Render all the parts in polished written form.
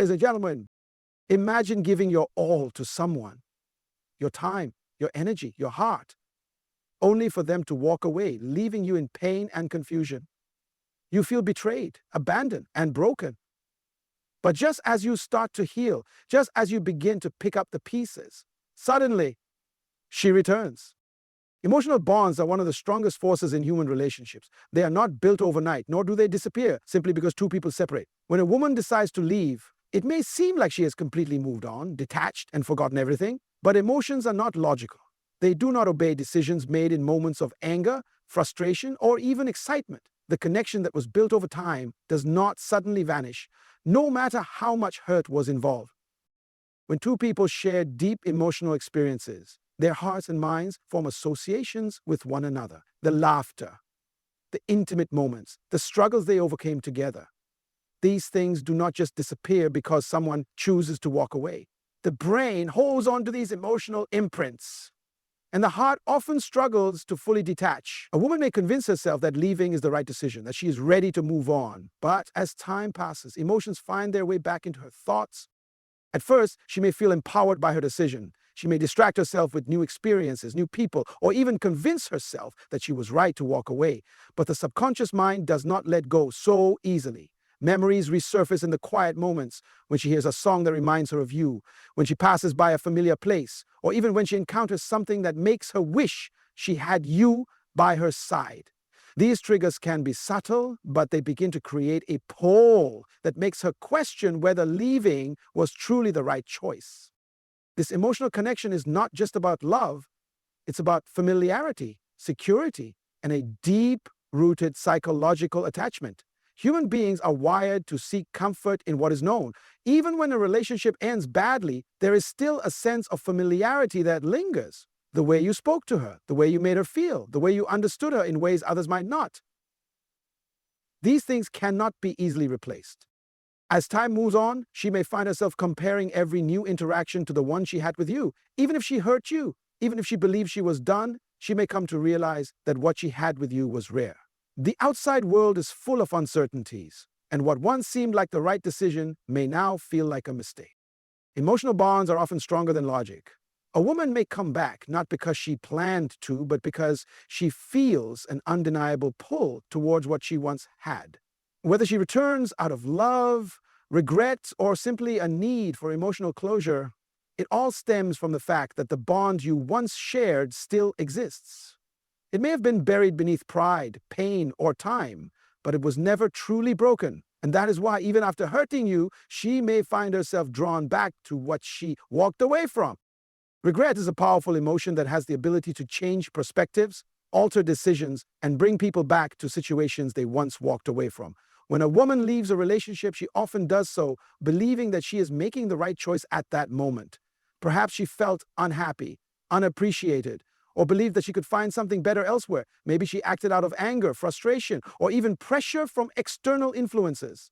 Ladies and gentlemen, imagine giving your all to someone, your time, your energy, your heart, only for them to walk away, leaving you in pain and confusion. You feel betrayed, abandoned, and broken. But just as you start to heal, just as you begin to pick up the pieces, suddenly she returns. Emotional bonds are one of the strongest forces in human relationships. They are not built overnight, nor do they disappear simply because two people separate. When a woman decides to leave, it may seem like she has completely moved on, detached, and forgotten everything, but emotions are not logical. They do not obey decisions made in moments of anger, frustration, or even excitement. The connection that was built over time does not suddenly vanish, no matter how much hurt was involved. When two people share deep emotional experiences, their hearts and minds form associations with one another. The laughter, the intimate moments, the struggles they overcame together. These things do not just disappear because someone chooses to walk away. The brain holds on to these emotional imprints, and the heart often struggles to fully detach. A woman may convince herself that leaving is the right decision, that she is ready to move on. But as time passes, emotions find their way back into her thoughts. At first, she may feel empowered by her decision. She may distract herself with new experiences, new people, or even convince herself that she was right to walk away. But the subconscious mind does not let go so easily. Memories resurface in the quiet moments, when she hears a song that reminds her of you, when she passes by a familiar place, or even when she encounters something that makes her wish she had you by her side. These triggers can be subtle, but they begin to create a pull that makes her question whether leaving was truly the right choice. This emotional connection is not just about love, it's about familiarity, security, and a deep-rooted psychological attachment. Human beings are wired to seek comfort in what is known. Even when a relationship ends badly, there is still a sense of familiarity that lingers. The way you spoke to her, the way you made her feel, the way you understood her in ways others might not. These things cannot be easily replaced. As time moves on, she may find herself comparing every new interaction to the one she had with you. Even if she hurt you, even if she believed she was done, she may come to realize that what she had with you was rare. The outside world is full of uncertainties, and what once seemed like the right decision may now feel like a mistake. Emotional bonds are often stronger than logic. A woman may come back not because she planned to, but because she feels an undeniable pull towards what she once had. Whether she returns out of love, regret, or simply a need for emotional closure, it all stems from the fact that the bond you once shared still exists. It may have been buried beneath pride, pain, or time, but it was never truly broken. And that is why, even after hurting you, she may find herself drawn back to what she walked away from. Regret is a powerful emotion that has the ability to change perspectives, alter decisions, and bring people back to situations they once walked away from. When a woman leaves a relationship, she often does so believing that she is making the right choice at that moment. Perhaps she felt unhappy, unappreciated, or believed that she could find something better elsewhere. Maybe she acted out of anger, frustration, or even pressure from external influences.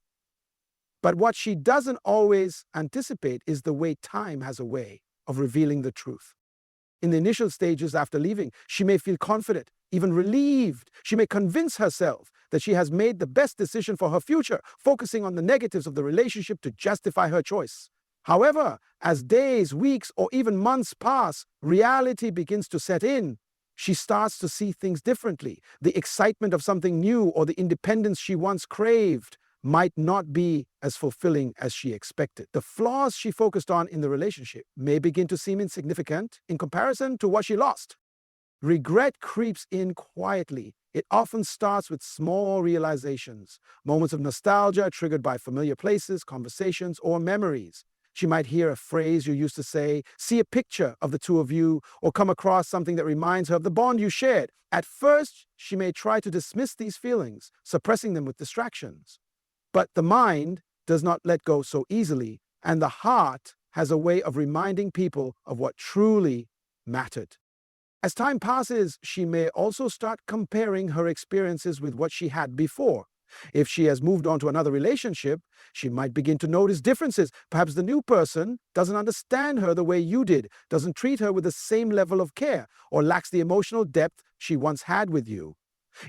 But what she doesn't always anticipate is the way time has a way of revealing the truth. In the initial stages after leaving, she may feel confident, even relieved. She may convince herself that she has made the best decision for her future, focusing on the negatives of the relationship to justify her choice. However, as days, weeks, or even months pass, reality begins to set in. She starts to see things differently. The excitement of something new or the independence she once craved might not be as fulfilling as she expected. The flaws she focused on in the relationship may begin to seem insignificant in comparison to what she lost. Regret creeps in quietly. It often starts with small realizations, moments of nostalgia triggered by familiar places, conversations, or memories. She might hear a phrase you used to say, see a picture of the two of you, or come across something that reminds her of the bond you shared. At first, she may try to dismiss these feelings, suppressing them with distractions. But the mind does not let go so easily, and the heart has a way of reminding people of what truly mattered. As time passes, she may also start comparing her experiences with what she had before. If she has moved on to another relationship, she might begin to notice differences. Perhaps the new person doesn't understand her the way you did, doesn't treat her with the same level of care, or lacks the emotional depth she once had with you.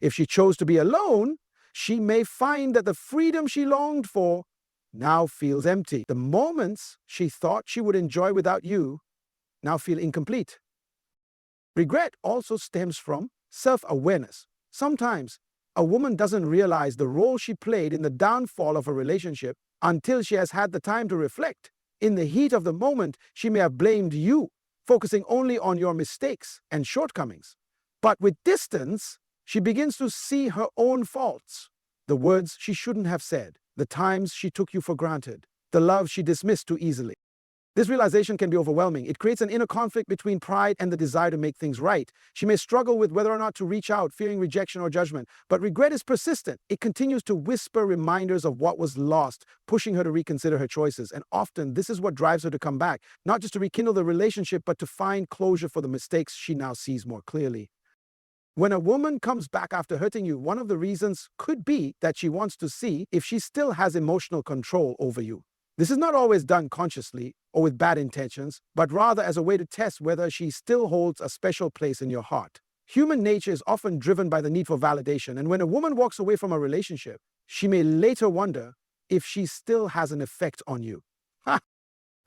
If she chose to be alone, she may find that the freedom she longed for now feels empty. The moments she thought she would enjoy without you now feel incomplete. Regret also stems from self-awareness. Sometimes a woman doesn't realize the role she played in the downfall of a relationship until she has had the time to reflect. In the heat of the moment, she may have blamed you, focusing only on your mistakes and shortcomings. But with distance, she begins to see her own faults, the words she shouldn't have said, the times she took you for granted, the love she dismissed too easily. This realization can be overwhelming. It creates an inner conflict between pride and the desire to make things right. She may struggle with whether or not to reach out, fearing rejection or judgment. But regret is persistent. It continues to whisper reminders of what was lost, pushing her to reconsider her choices. And often, this is what drives her to come back, not just to rekindle the relationship, but to find closure for the mistakes she now sees more clearly. When a woman comes back after hurting you, one of the reasons could be that she wants to see if she still has emotional control over you. This is not always done consciously or with bad intentions, but rather as a way to test whether she still holds a special place in your heart. Human nature is often driven by the need for validation, and when a woman walks away from a relationship, she may later wonder if she still has an effect on you.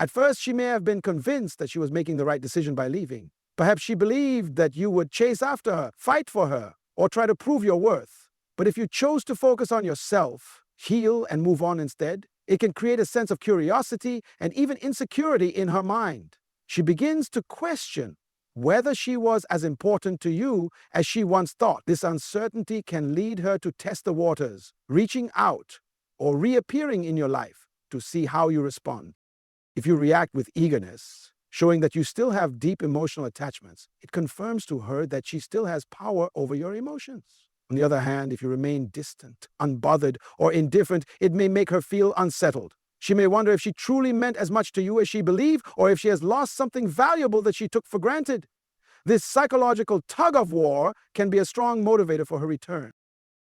At first, she may have been convinced that she was making the right decision by leaving. Perhaps she believed that you would chase after her, fight for her, or try to prove your worth. But if you chose to focus on yourself, heal, and move on instead, it can create a sense of curiosity and even insecurity in her mind. She begins to question whether she was as important to you as she once thought. This uncertainty can lead her to test the waters, reaching out or reappearing in your life to see how you respond. If you react with eagerness, showing that you still have deep emotional attachments, it confirms to her that she still has power over your emotions. On the other hand, if you remain distant, unbothered, or indifferent, it may make her feel unsettled. She may wonder if she truly meant as much to you as she believed, or if she has lost something valuable that she took for granted. This psychological tug-of-war can be a strong motivator for her return.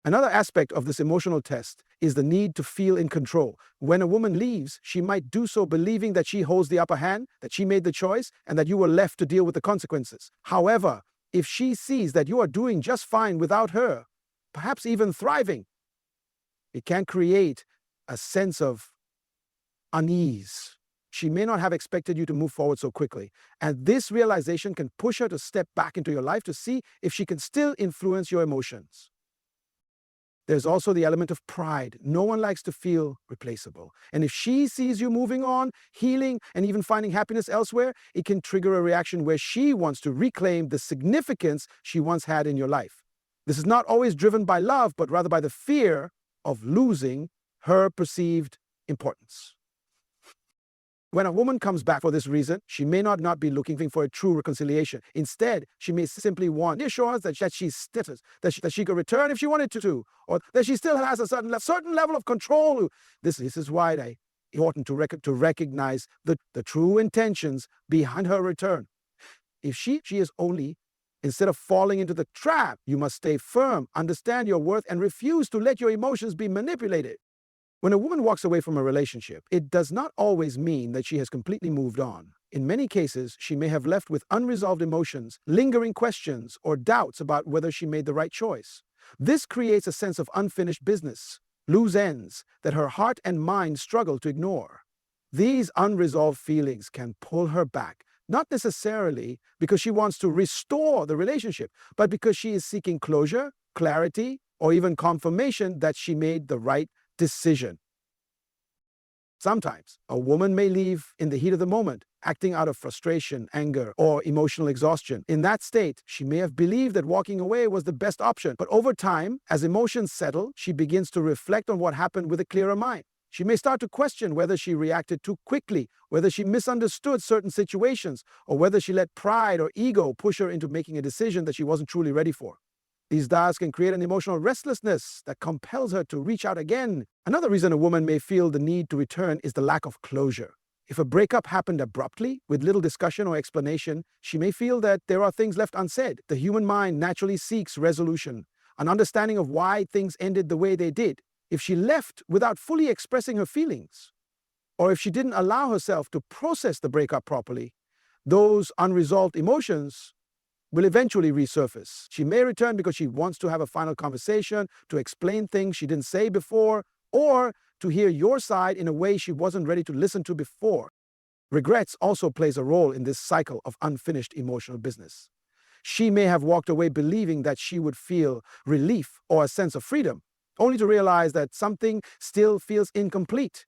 Another aspect of this emotional test is the need to feel in control. When a woman leaves, she might do so believing that she holds the upper hand, that she made the choice, and that you were left to deal with the consequences. However, if she sees that you are doing just fine without her, perhaps even thriving, it can create a sense of unease. She may not have expected you to move forward so quickly, and this realization can push her to step back into your life to see if she can still influence your emotions. There's also the element of pride. No one likes to feel replaceable. And if she sees you moving on, healing, and even finding happiness elsewhere, it can trigger a reaction where she wants to reclaim the significance she once had in your life. This is not always driven by love, but rather by the fear of losing her perceived importance. When a woman comes back for this reason, she may not be looking for a true reconciliation. Instead, she may simply want reassurance that she's status, that she could return if she wanted to, or that she still has a certain level of control. This is why it's important to recognize the true intentions behind her return. If she is only, instead of falling into the trap, you must stay firm, understand your worth, and refuse to let your emotions be manipulated. When a woman walks away from a relationship, it does not always mean that she has completely moved on. In many cases, she may have left with unresolved emotions, lingering questions, or doubts about whether she made the right choice. This creates a sense of unfinished business, loose ends, that her heart and mind struggle to ignore. These unresolved feelings can pull her back, not necessarily because she wants to restore the relationship, but because she is seeking closure, clarity, or even confirmation that she made the right decision. Sometimes a woman may leave in the heat of the moment, acting out of frustration, anger, or emotional exhaustion. In that state, she may have believed that walking away was the best option. But over time, as emotions settle, she begins to reflect on what happened with a clearer mind. She may start to question whether she reacted too quickly, whether she misunderstood certain situations, or whether she let pride or ego push her into making a decision that she wasn't truly ready for. These doubts can create an emotional restlessness that compels her to reach out again. Another reason a woman may feel the need to return is the lack of closure. If a breakup happened abruptly, with little discussion or explanation, she may feel that there are things left unsaid. The human mind naturally seeks resolution, an understanding of why things ended the way they did. If she left without fully expressing her feelings, or if she didn't allow herself to process the breakup properly, those unresolved emotions will eventually resurface. She may return because she wants to have a final conversation, to explain things she didn't say before, or to hear your side in a way she wasn't ready to listen to before. Regrets also plays a role in this cycle of unfinished emotional business. She may have walked away believing that she would feel relief or a sense of freedom, only to realize that something still feels incomplete.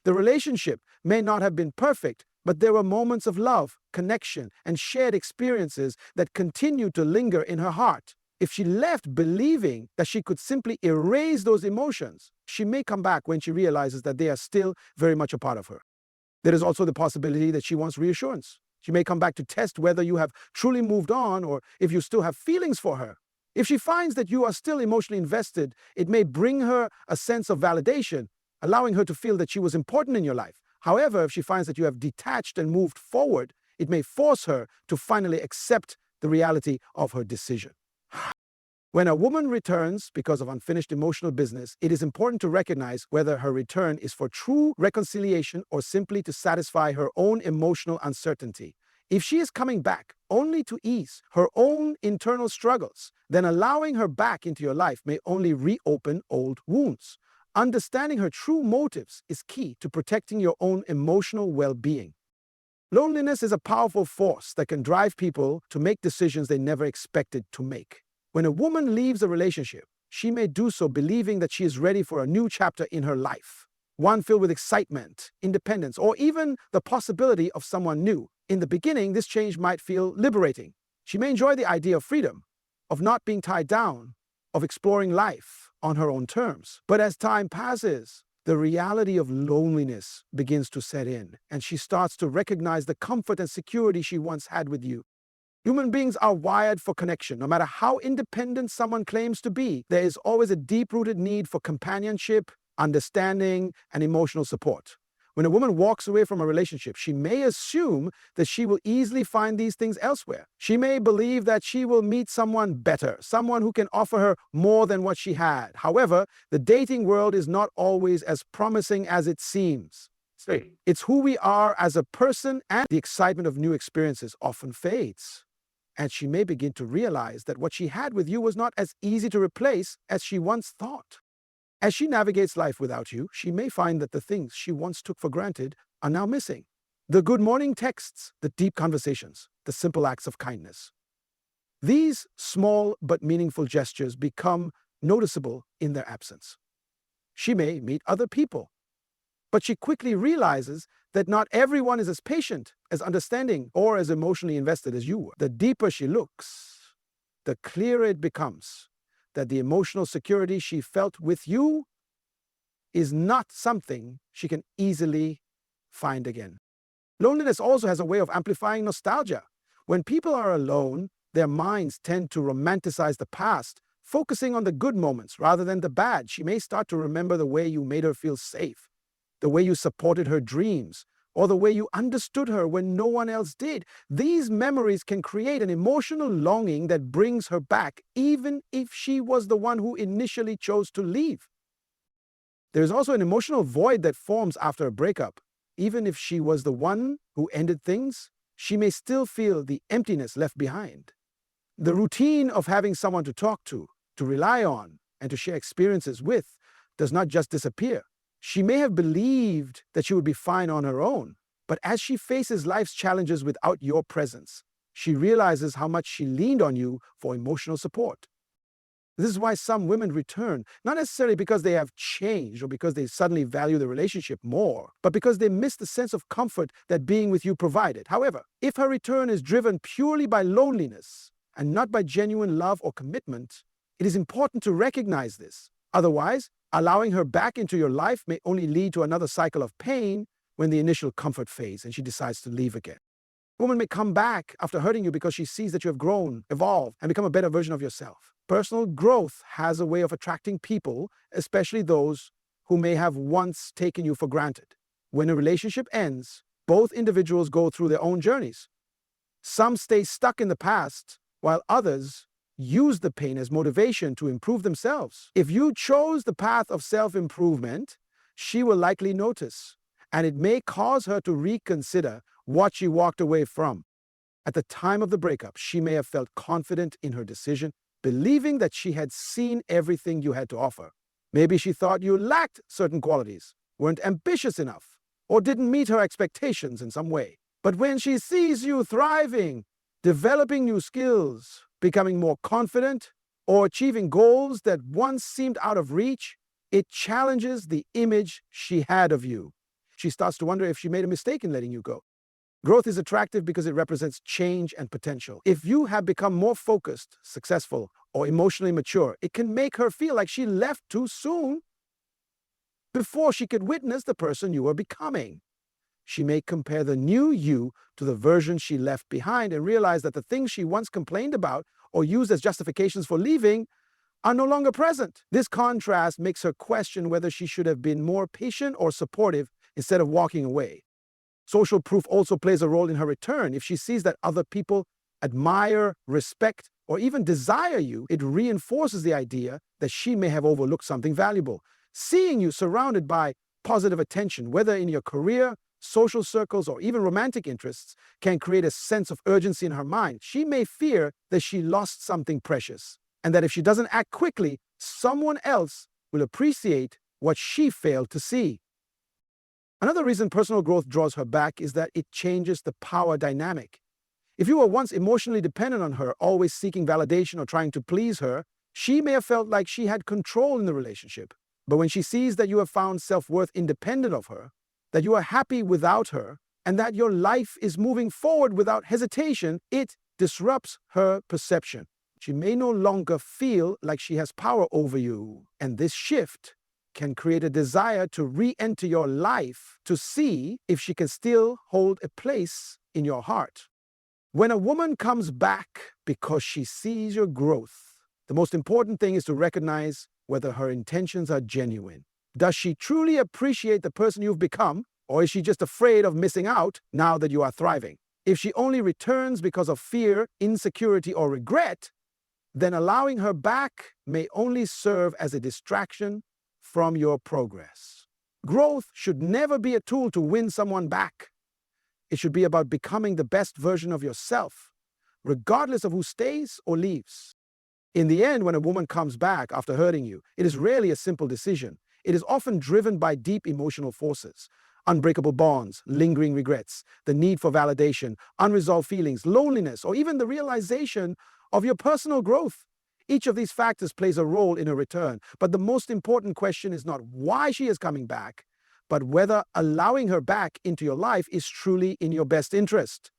The relationship may not have been perfect, but there were moments of love, connection, and shared experiences that continued to linger in her heart. If she left believing that she could simply erase those emotions, she may come back when she realizes that they are still very much a part of her. There is also the possibility that she wants reassurance. She may come back to test whether you have truly moved on or if you still have feelings for her. If she finds that you are still emotionally invested, it may bring her a sense of validation, allowing her to feel that she was important in your life. However, if she finds that you have detached and moved forward, it may force her to finally accept the reality of her decision. When a woman returns because of unfinished emotional business, it is important to recognize whether her return is for true reconciliation or simply to satisfy her own emotional uncertainty. If she is coming back only to ease her own internal struggles, then allowing her back into your life may only reopen old wounds. Understanding her true motives is key to protecting your own emotional well-being. Loneliness is a powerful force that can drive people to make decisions they never expected to make. When a woman leaves a relationship, she may do so believing that she is ready for a new chapter in her life, one filled with excitement, independence, or even the possibility of someone new. In the beginning, this change might feel liberating. She may enjoy the idea of freedom, of not being tied down, of exploring life on her own terms. But as time passes, the reality of loneliness begins to set in, and she starts to recognize the comfort and security she once had with you. Human beings are wired for connection. No matter how independent someone claims to be, there is always a deep-rooted need for companionship, understanding, and emotional support. When a woman walks away from a relationship, she may assume that she will easily find these things elsewhere. She may believe that she will meet someone better, someone who can offer her more than what she had. However, the dating world is not always as promising as it seems. It's who we are as a person, and the excitement of new experiences often fades. And she may begin to realize that what she had with you was not as easy to replace as she once thought. As she navigates life without you, she may find that the things she once took for granted are now missing. The good morning texts, the deep conversations, the simple acts of kindness. These small but meaningful gestures become noticeable in their absence. She may meet other people, but she quickly realizes that not everyone is as patient, as understanding, or as emotionally invested as you were. The deeper she looks, the clearer it becomes that the emotional security she felt with you is not something she can easily find again. Loneliness also has a way of amplifying nostalgia. When people are alone, their minds tend to romanticize the past, focusing on the good moments rather than the bad. She may start to remember the way you made her feel safe, the way you supported her dreams, or the way you understood her when no one else did. These memories can create an emotional longing that brings her back, even if she was the one who initially chose to leave. There is also an emotional void that forms after a breakup. Even if she was the one who ended things, she may still feel the emptiness left behind. The routine of having someone to talk to rely on, and to share experiences with does not just disappear. She may have believed that she would be fine on her own, but as she faces life's challenges without your presence, she realizes how much she leaned on you for emotional support. This is why some women return, not necessarily because they have changed or because they suddenly value the relationship more, but because they miss the sense of comfort that being with you provided. However, if her return is driven purely by loneliness and not by genuine love or commitment, it is important to recognize this. Otherwise, allowing her back into your life may only lead to another cycle of pain when the initial comfort fades and she decides to leave again. A woman may come back after hurting you because she sees that you have grown, evolved, and become a better version of yourself. Personal growth has a way of attracting people, especially those who may have once taken you for granted. When a relationship ends, both individuals go through their own journeys. Some stay stuck in the past, while others use the pain as motivation to improve themselves. If you chose the path of self-improvement, she will likely notice, and it may cause her to reconsider what she walked away from. At the time of the breakup, she may have felt confident in her decision, believing that she had seen everything you had to offer. Maybe she thought you lacked certain qualities, weren't ambitious enough, or didn't meet her expectations in some way. But when she sees you thriving, developing new skills, becoming more confident, or achieving goals that once seemed out of reach, it challenges the image she had of you. She starts to wonder if she made a mistake in letting you go. Growth is attractive because it represents change and potential. If you have become more focused, successful, or emotionally mature, it can make her feel like she left too soon before she could witness the person you were becoming. She may compare the new you to the version she left behind and realize that the things she once complained about or used as justifications for leaving are no longer present. This contrast makes her question whether she should have been more patient or supportive instead of walking away. Social proof also plays a role in her return. If she sees that other people admire, respect, or even desire you, it reinforces the idea that she may have overlooked something valuable. Seeing you surrounded by positive attention, whether in your career, social circles, or even romantic interests, can create a sense of urgency in her mind. She may fear that she lost something precious, and that if she doesn't act quickly, someone else will appreciate what she failed to see. Another reason personal growth draws her back is that it changes the power dynamic. If you were once emotionally dependent on her, always seeking validation or trying to please her, she may have felt like she had control in the relationship. But when she sees that you have found self-worth independent of her, that you are happy without her, and that your life is moving forward without hesitation, it disrupts her perception. She may no longer feel like she has power over you, and this shift can create a desire to re-enter your life to see if she can still hold a place in your heart. When a woman comes back because she sees your growth, the most important thing is to recognize whether her intentions are genuine. Does she truly appreciate the person you've become, or is she just afraid of missing out now that you are thriving? If she only returns because of fear, insecurity, or regret, then allowing her back may only serve as a distraction from your progress. Growth should never be a tool to win someone back. It should be about becoming the best version of yourself, regardless of who stays or leaves. In the end, when a woman comes back after hurting you, it is rarely a simple decision. It is often driven by deep emotional forces, unbreakable bonds, lingering regrets, the need for validation, unresolved feelings, loneliness, or even the realization of your personal growth. Each of these factors plays a role in her return, but the most important question is not why she is coming back, but whether allowing her back into your life is truly in your best interest.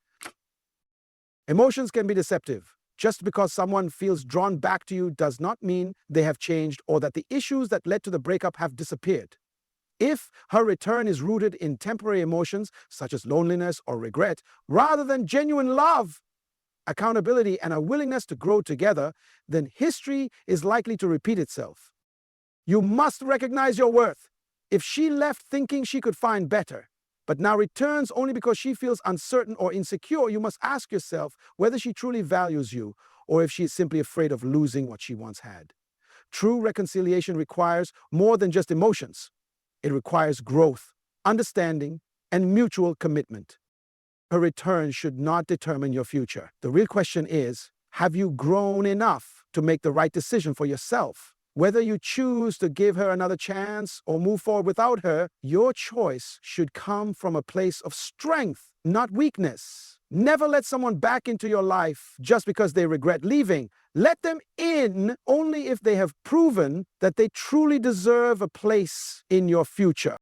Emotions can be deceptive. Just because someone feels drawn back to you does not mean they have changed or that the issues that led to the breakup have disappeared. If her return is rooted in temporary emotions, such as loneliness or regret, rather than genuine love, accountability, and a willingness to grow together, then history is likely to repeat itself. You must recognize your worth. If she left thinking she could find better, but now returns only because she feels uncertain or insecure, you must ask yourself whether she truly values you or if she is simply afraid of losing what she once had. True reconciliation requires more than just emotions. It requires growth, understanding, and mutual commitment. Her return should not determine your future. The real question is, have you grown enough to make the right decision for yourself? Whether you choose to give her another chance or move forward without her, your choice should come from a place of strength, not weakness. Never let someone back into your life just because they regret leaving. Let them in only if they have proven that they truly deserve a place in your future.